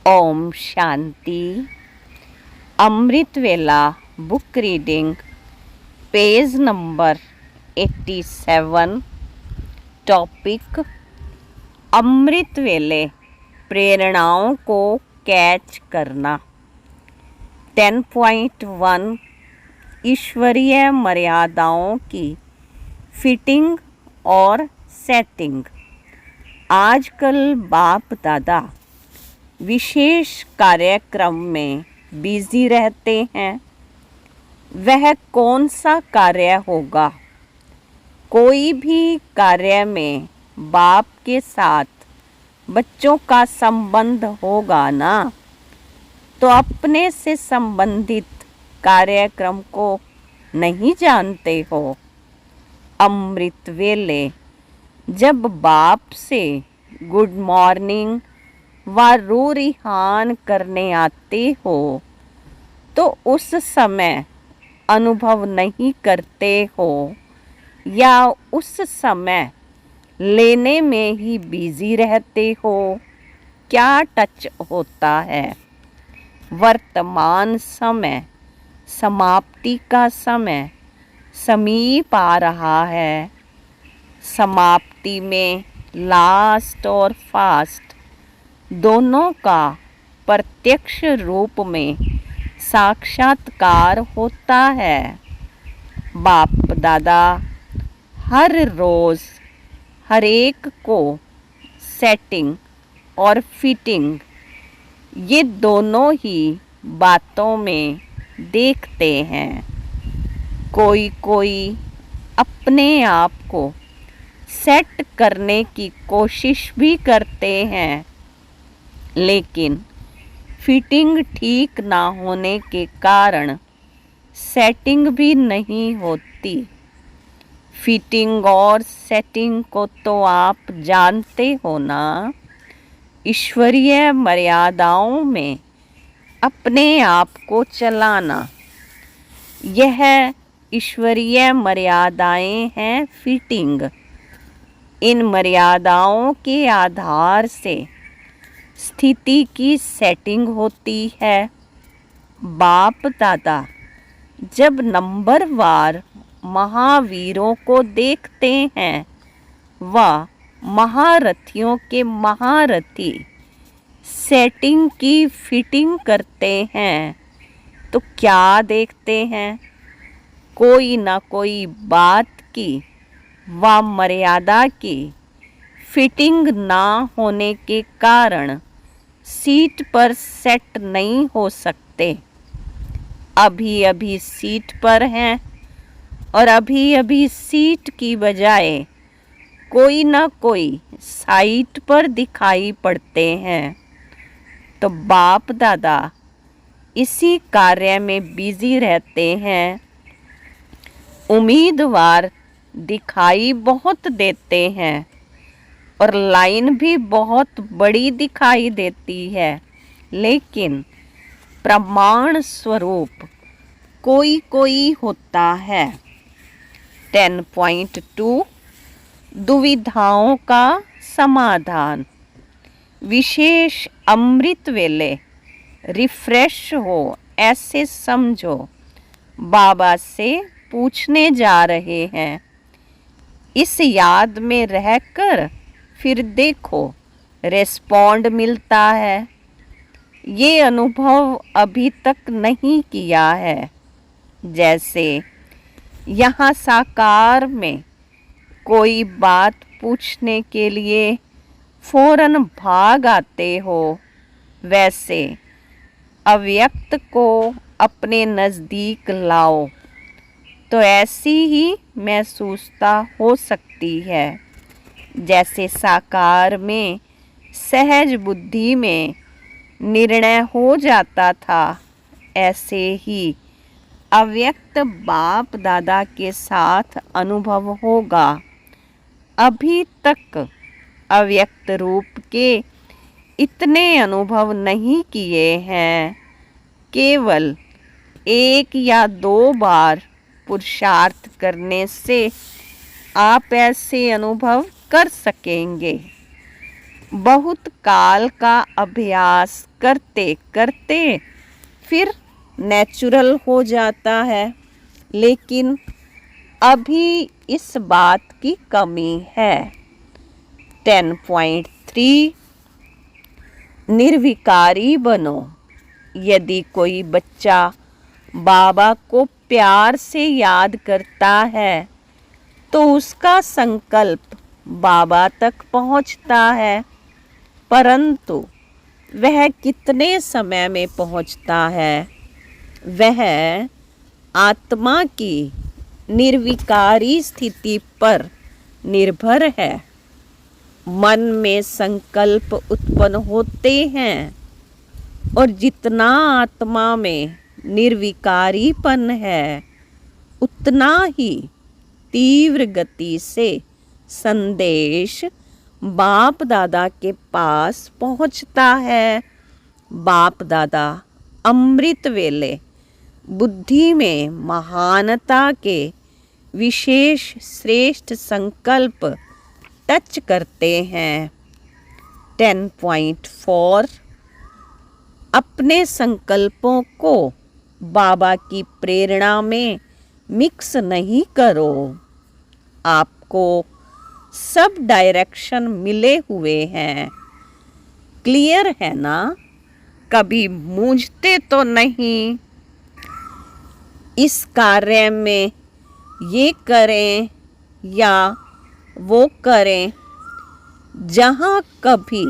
ओम शांति। अमृत वेला book reading, page number 87। Topic: अमृत वेले प्रेरणाओं को कैच करना। 10.1 ईश्वरीय मर्यादाओं की फिटिंग और सेटिंग। आजकल बाप दादा विशेष कार्यक्रम में बिजी रहते हैं। वह कौन सा कार्य होगा? कोई भी कार्य में बाप के साथ बच्चों का संबंध होगा ना, तो अपने से संबंधित कार्यक्रम को नहीं जानते हो। अमृत वेले जब बाप से गुड मॉर्निंग व रूरिहान करने आते हो, तो उस समय अनुभव नहीं करते हो या उस समय लेने में ही बिजी रहते हो? क्या टच होता है? वर्तमान समय, समाप्ति का समय समीप आ रहा है। समाप्ति में लास्ट और फास्ट दोनों का प्रत्यक्ष रूप में साक्षात्कार होता है। बाप दादा हर रोज हर एक को सेटिंग और फिटिंग, ये दोनों ही बातों में देखते हैं। कोई कोई अपने आप को सेट करने की कोशिश भी करते हैं, लेकिन फिटिंग ठीक ना होने के कारण सेटिंग भी नहीं होती। फिटिंग और सेटिंग को तो आप जानते हो ना। ईश्वरीय मर्यादाओं में अपने आप को चलाना, यह ईश्वरीय मर्यादाएं हैं। फिटिंग इन मर्यादाओं के आधार से स्थिति की सेटिंग होती है। बाप दादा जब नंबरवार महावीरों को देखते हैं, वह महारथियों के महारथी सेटिंग की फिटिंग करते हैं, तो क्या देखते हैं? कोई ना कोई बात की व मर्यादा की फिटिंग ना होने के कारण सीट पर सेट नहीं हो सकते। अभी अभी सीट पर हैं और अभी अभी सीट की बजाय कोई ना कोई साइट पर दिखाई पड़ते हैं। तो बाप दादा इसी कार्य में बिजी रहते हैं। उम्मीदवार दिखाई बहुत देते हैं और लाइन भी बहुत बड़ी दिखाई देती है, लेकिन प्रमाण स्वरूप कोई कोई होता है। 10.2 दुविधाओं का समाधान। विशेष अमृत वेले रिफ्रेश हो ऐसे समझो। बाबा से पूछने जा रहे हैं। इस याद में रहकर फिर देखो रेस्पॉन्ड मिलता है। ये अनुभव अभी तक नहीं किया है। जैसे यहाँ साकार में कोई बात पूछने के लिए फौरन भाग आते हो, वैसे अव्यक्त को अपने नज़दीक लाओ तो ऐसी ही महसूसता हो सकती है। जैसे साकार में सहज बुद्धि में निर्णय हो जाता था, ऐसे ही अव्यक्त बाप दादा के साथ अनुभव होगा। अभी तक अव्यक्त रूप के इतने अनुभव नहीं किए हैं। केवल 1 या 2 बार पुरुषार्थ करने से आप ऐसे अनुभव कर सकेंगे। बहुत काल का अभ्यास करते करते फिर नेचुरल हो जाता है, लेकिन अभी इस बात की कमी है। 10.3 निर्विकारी बनो। यदि कोई बच्चा बाबा को प्यार से याद करता है तो उसका संकल्प बाबा तक पहुंचता है, परंतु वह कितने समय में पहुंचता है वह आत्मा की निर्विकारी स्थिति पर निर्भर है। मन में संकल्प उत्पन्न होते हैं और जितना आत्मा में निर्विकारीपन है उतना ही तीव्र गति से संदेश बाप दादा के पास पहुंचता है। बाप दादा अमृत वेले बुद्धि में महानता के विशेष श्रेष्ठ संकल्प टच करते हैं। 10.4 अपने संकल्पों को बाबा की प्रेरणा में मिक्स नहीं करो। आपको सब डायरेक्शन मिले हुए हैं, क्लियर है ना? कभी मूंझते तो नहीं? इस कार्य में ये करें या वो करें। जहाँ कभी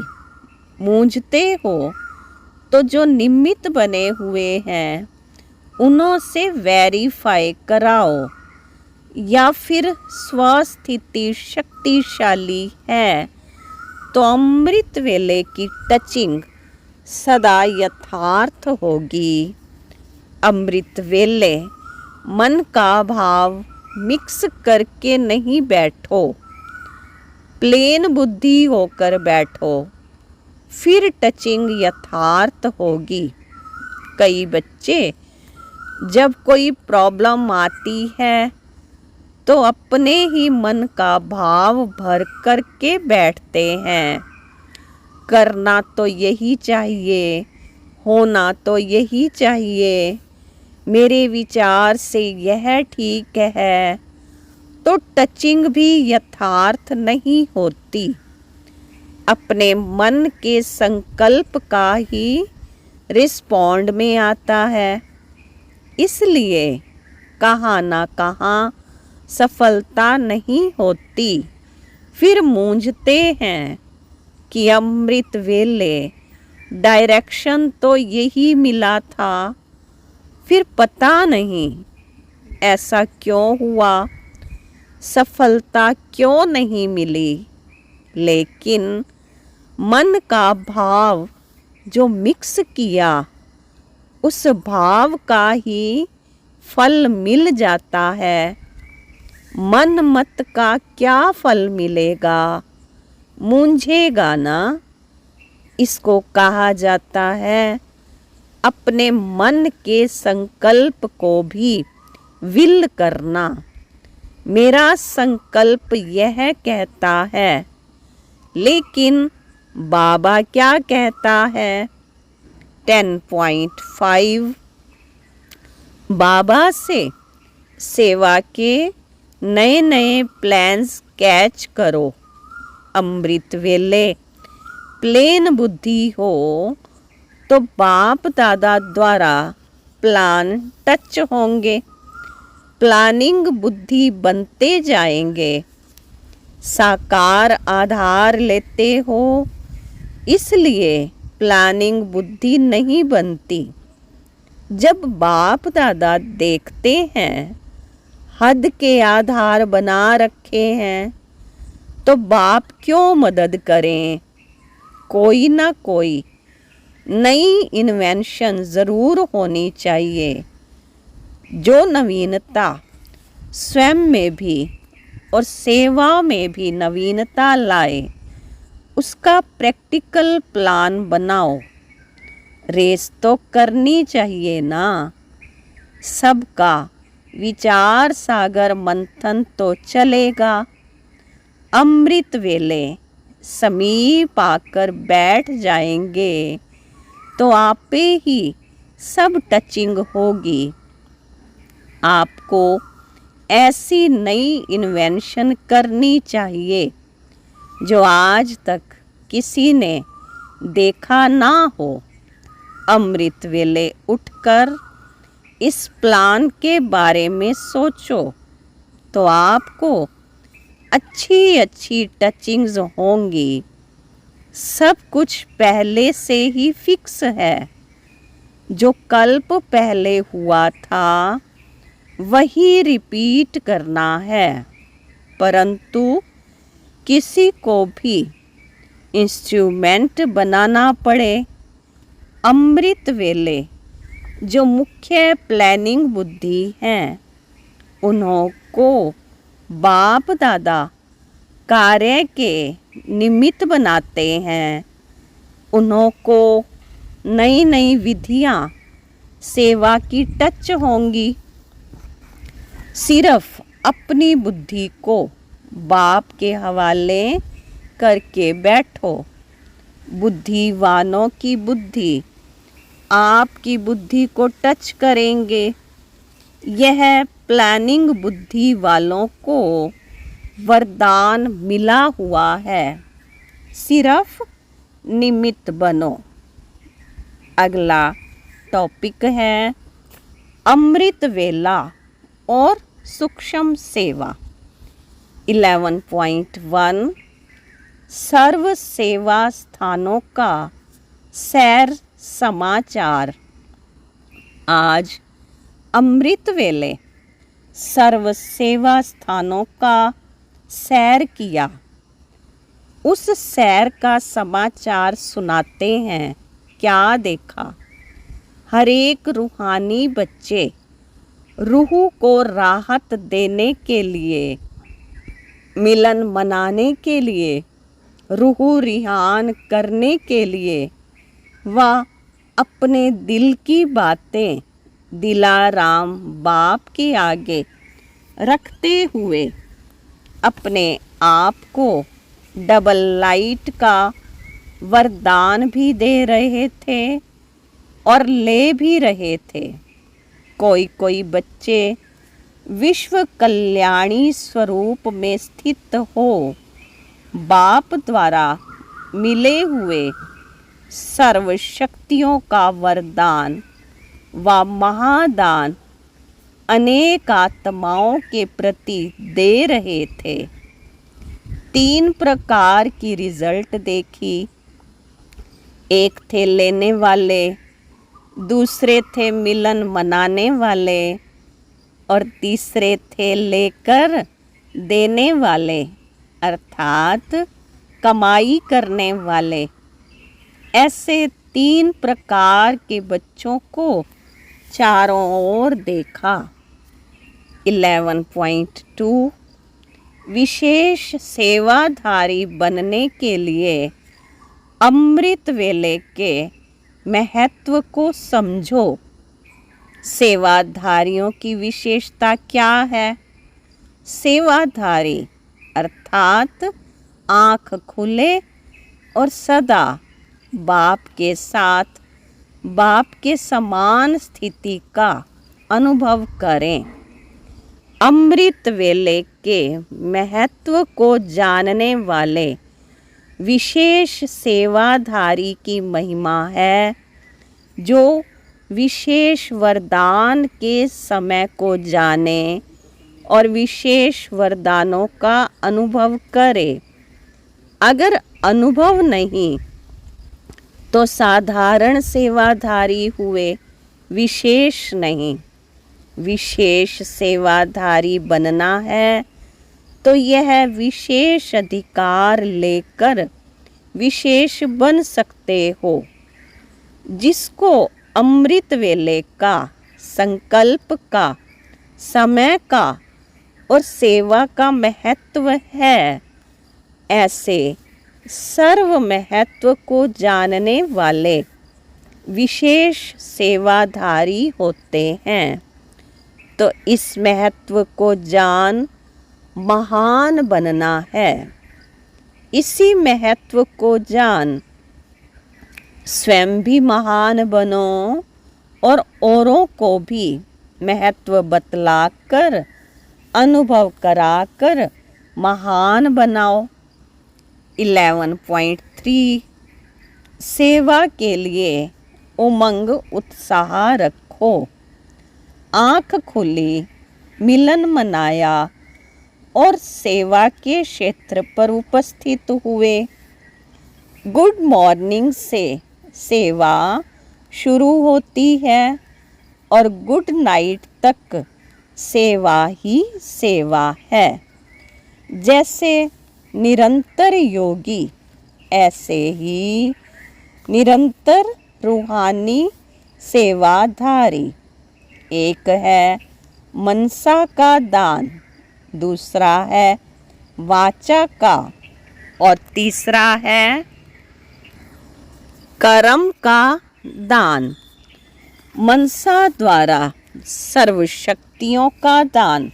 मूंझते हो तो जो निमित्त बने हुए हैं उन्हों से वेरीफाई कराओ, या फिर स्वस्थिति शक्तिशाली है तो अमृत वेले की टचिंग सदा यथार्थ होगी। अमृत वेले मन का भाव मिक्स करके नहीं बैठो, प्लेन बुद्धि होकर बैठो, फिर टचिंग यथार्थ होगी। कई बच्चे जब कोई प्रॉब्लम आती है तो अपने ही मन का भाव भर करके बैठते हैं। करना तो यही चाहिए, होना तो यही चाहिए, मेरे विचार से यह ठीक है, तो टचिंग भी यथार्थ नहीं होती। अपने मन के संकल्प का ही रिस्पॉन्ड में आता है, इसलिए कहाँ ना कहाँ सफलता नहीं होती। फिर मूंझते हैं कि अमृत वेले डायरेक्शन तो यही मिला था, फिर पता नहीं ऐसा क्यों हुआ, सफलता क्यों नहीं मिली। लेकिन मन का भाव जो मिक्स किया उस भाव का ही फल मिल जाता है। मन मत का क्या फल मिलेगा, मूंझेगा ना। इसको कहा जाता है अपने मन के संकल्प को भी विल करना। मेरा संकल्प यह कहता है, लेकिन बाबा क्या कहता है? 10.5 बाबा से सेवा के नए नए प्लान्स कैच करो। अमृत वेले प्लेन बुद्धि हो तो बाप दादा द्वारा प्लान टच होंगे, प्लानिंग बुद्धि बनते जाएंगे। साकार आधार लेते हो इसलिए प्लानिंग बुद्धि नहीं बनती। जब बाप दादा देखते हैं हद के आधार बना रखे हैं तो बाप क्यों मदद करें। कोई ना कोई नई इन्वेंशन ज़रूर होनी चाहिए जो नवीनता स्वयं में भी और सेवा में भी नवीनता लाए। उसका प्रैक्टिकल प्लान बनाओ। रेस तो करनी चाहिए ना। सबका विचार सागर मंथन तो चलेगा। अमृत वेले समीप आकर बैठ जाएंगे तो आपे ही सब टचिंग होगी। आपको ऐसी नई इन्वेंशन करनी चाहिए जो आज तक किसी ने देखा ना हो। अमृत वेले उठकर इस प्लान के बारे में सोचो तो आपको अच्छी अच्छी टचिंग्स होंगी। सब कुछ पहले से ही फिक्स है। जो कल्प पहले हुआ था वही रिपीट करना है, परंतु किसी को भी इंस्ट्रूमेंट बनाना पड़े। अमृत वेले जो मुख्य प्लानिंग बुद्धि हैं, उन्हों को बाप दादा कार्य के निमित्त बनाते हैं। उन्हों को नई नई विधियां सेवा की टच होंगी। सिर्फ अपनी बुद्धि को बाप के हवाले करके बैठो। बुद्धिवानों की बुद्धि आपकी बुद्धि को टच करेंगे। यह प्लानिंग बुद्धि वालों को वरदान मिला हुआ है। सिर्फ निमित्त बनो। अगला टॉपिक है अमृत वेला और सूक्ष्म सेवा। 11.1 सर्व सेवा स्थानों का सैर समाचार। आज अमृत वेले सर्व सेवा स्थानों का सैर किया। उस सैर का समाचार सुनाते हैं। क्या देखा? हर एक रूहानी बच्चे रूह को राहत देने के लिए, मिलन मनाने के लिए, रूह रिहान करने के लिए व अपने दिल की बातें दिलाराम बाप के आगे रखते हुए अपने आप को डबल लाइट का वरदान भी दे रहे थे और ले भी रहे थे। कोई कोई बच्चे विश्व कल्याणी स्वरूप में स्थित हो बाप द्वारा मिले हुए सर्व शक्तियों का वरदान व महादान अनेक आत्माओं के प्रति दे रहे थे। 3 प्रकार की रिजल्ट देखी। एक थे लेने वाले, दूसरे थे मिलन मनाने वाले और तीसरे थे लेकर देने वाले, अर्थात कमाई करने वाले। ऐसे 3 प्रकार के बच्चों को चारों ओर देखा। 11.2 विशेष सेवाधारी बनने के लिए अमृत वेले के महत्व को समझो। सेवाधारियों की विशेषता क्या है? सेवाधारी अर्थात आँख खुले और सदा बाप के साथ बाप के समान स्थिति का अनुभव करें। अमृत वेले के महत्व को जानने वाले विशेष सेवाधारी की महिमा है, जो विशेष वरदान के समय को जाने और विशेष वरदानों का अनुभव करे। अगर अनुभव नहीं तो साधारण सेवाधारी हुए, विशेष नहीं। विशेष सेवाधारी बनना है तो यह विशेष अधिकार लेकर विशेष बन सकते हो। जिसको अमृत वेले का, संकल्प का, समय का और सेवा का महत्व है, ऐसे सर्व महत्व को जानने वाले विशेष सेवाधारी होते हैं। तो इस महत्व को जान महान बनना है। इसी महत्व को जान स्वयं भी महान बनो और औरों को भी महत्व बतलाकर अनुभव कराकर महान बनाओ। 11.3 सेवा के लिए उमंग उत्साह रखो। आँख खुली, मिलन मनाया और सेवा के क्षेत्र पर उपस्थित हुए। गुड मॉर्निंग से सेवा शुरू होती है और गुड नाइट तक सेवा ही सेवा है। जैसे निरंतर योगी ऐसे ही निरंतर रूहानी सेवाधारी। एक है मनसा का दान, दूसरा है वाचा का और तीसरा है कर्म का दान। मनसा द्वारा सर्व शक्तियों का दान,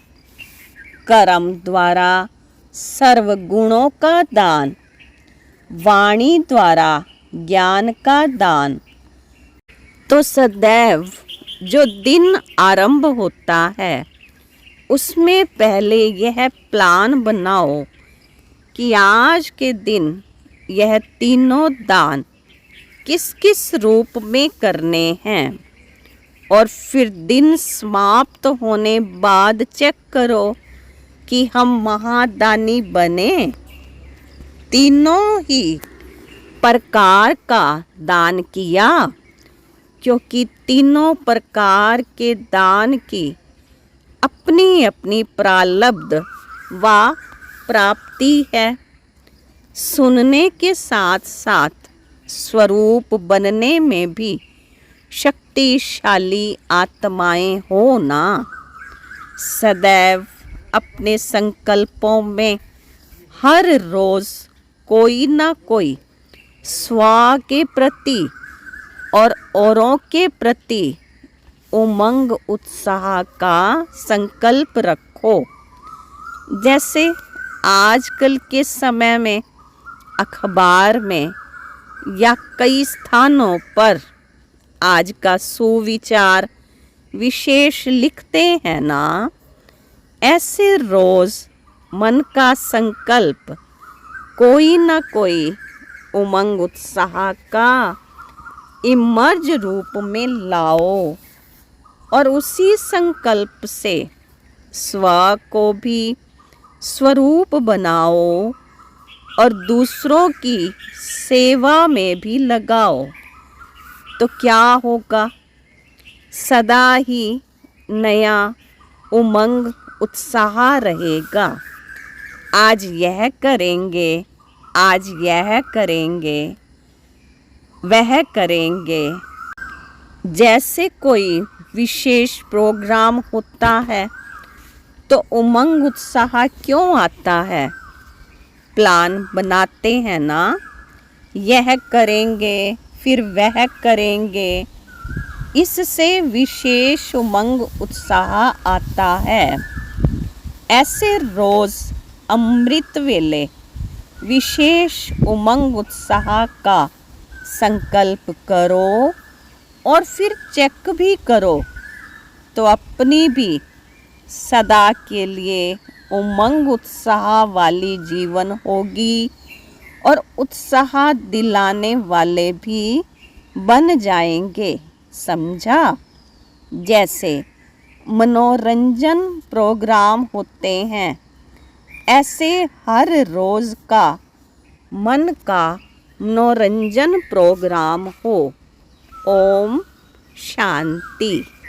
कर्म द्वारा सर्व गुणों का दान, वाणी द्वारा ज्ञान का दान। तो सदैव जो दिन आरंभ होता है उसमें पहले यह प्लान बनाओ कि आज के दिन यह तीनों दान किस किस रूप में करने हैं, और फिर दिन समाप्त होने बाद चेक करो कि हम महादानी बने। तीनों ही प्रकार का दान किया, क्योंकि तीनों प्रकार के दान की अपनी अपनी प्रारब्ध व प्राप्ति है। सुनने के साथ साथ स्वरूप बनने में भी शक्तिशाली आत्माएं हो ना। सदैव अपने संकल्पों में हर रोज कोई ना कोई स्व के प्रति और औरों के प्रति उमंग उत्साह का संकल्प रखो। जैसे आजकल के समय में अखबार में या कई स्थानों पर आज का सुविचार विशेष लिखते हैं ना, ऐसे रोज मन का संकल्प कोई ना कोई उमंग उत्साह का इमर्ज रूप में लाओ और उसी संकल्प से स्व को भी स्वरूप बनाओ और दूसरों की सेवा में भी लगाओ। तो क्या होगा? सदा ही नया उमंग उत्साह रहेगा। आज यह करेंगे, आज यह करेंगे, वह करेंगे। जैसे कोई विशेष प्रोग्राम होता है तो उमंग उत्साह क्यों आता है? प्लान बनाते हैं ना, यह करेंगे फिर वह करेंगे, इससे विशेष उमंग उत्साह आता है। ऐसे रोज अमृत वेले विशेष उमंग उत्साह का संकल्प करो और फिर चेक भी करो, तो अपनी भी सदा के लिए उमंग उत्साह वाली जीवन होगी और उत्साह दिलाने वाले भी बन जाएंगे। समझा? जैसे मनोरंजन प्रोग्राम होते हैं, ऐसे हर रोज का मन का मनोरंजन प्रोग्राम हो। ओम शांति।